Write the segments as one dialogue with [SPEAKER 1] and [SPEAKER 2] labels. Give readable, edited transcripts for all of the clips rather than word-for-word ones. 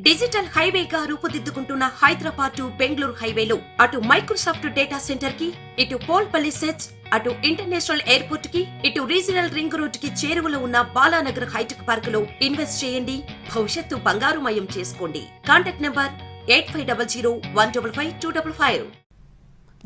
[SPEAKER 1] Digital హైవేగా రూపుదిద్దుకుంటున్న Hyderabad to Bengaluru హైవేలో అటు Microsoft data centre కి, ఇటు పోల్పల్లి సెట్స్, అటు ఇంటర్నేషనల్ ఎయిర్పోర్ట్ కి, ఇటు రీజనల్ రింగ్ రోడ్ కి చేరువలో ఉన్న బాలానగర్ హైటెక్ పార్క్ లో ఇన్వెస్ట్ చేయండి. భవిష్యత్తు బంగారుమయం చేసుకోండి. Contact number 8500-155-255.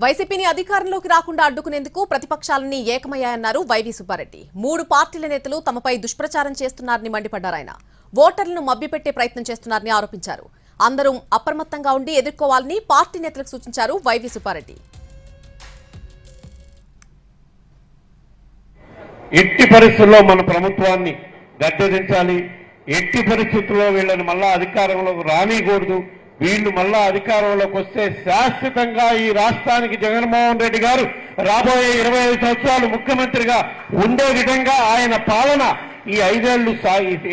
[SPEAKER 2] వైసీపీని అధికారంలోకి రాకుండా అడ్డుకునేందుకు ప్రతిపక్షాలన్నీ ఏకమయ్యాయన్నారు వైవి సుబ్బారెడ్డి. 3 పార్టీల నేతలు తమపై దుష్ప్రచారం చేస్తున్నారని మండిపడ్డారాయన. ఓటర్లను మభ్యపెట్టే ప్రయత్నం చేస్తున్నారని ఆరోపించారు. అందరూ అప్రమత్తంగా ఉండి ఎదుర్కోవాలని పార్టీ నేతలకు సూచించారు వైవి సుబ్బారెడ్డి.
[SPEAKER 3] ఎట్టి పరిస్థితుల్లో మన ప్రభుత్వాన్ని గద్దెదించాలి. ఎట్టి పరిస్థితుల్లో వీళ్ళని మళ్ళా అధికారంలోకి రానికూడదు. వీళ్ళు మళ్ళా అధికారంలోకి వస్తే శాశ్వతంగా ఈ రాష్ట్రానికి జగన్మోహన్ రెడ్డి గారు రాబోయే 25 సంవత్సరాలు ముఖ్యమంత్రిగా ఉండే విధంగా ఆయన పాలన ఈ 5 ఏళ్లు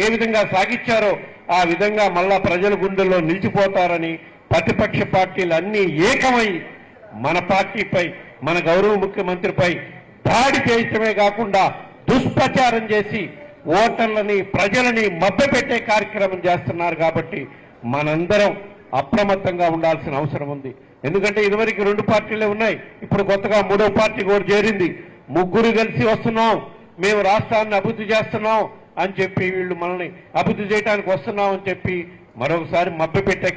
[SPEAKER 3] ఏ విధంగా సాగించారో ఆ విధంగా మళ్ళా ప్రజల గుండెల్లో నిలిచిపోతారని ప్రతిపక్ష పార్టీలు అన్నీ ఏకమై మన పార్టీపై, మన గౌరవ ముఖ్యమంత్రిపై దాడి చేయటమే కాకుండా దుష్ప్రచారం చేసి ఓటర్లని, ప్రజలని మభ్యపెట్టే కార్యక్రమం చేస్తున్నారు. కాబట్టి మనందరం అప్రమత్తంగా ఉండాల్సిన అవసరం ఉంది. ఎందుకంటే ఇదివరకు 2 పార్టీలే ఉన్నాయి, ఇప్పుడు కొత్తగా 3వ పార్టీ కూడా చేరింది. ముగ్గురు కలిసి వస్తున్నాం, మేము రాష్ట్రాన్ని అభివృద్ధి చేస్తున్నాం అని చెప్పి వీళ్ళు మనల్ని అభివృద్ధి చేయడానికి వస్తున్నాం అని చెప్పి మరొకసారి మభ్యపెట్టే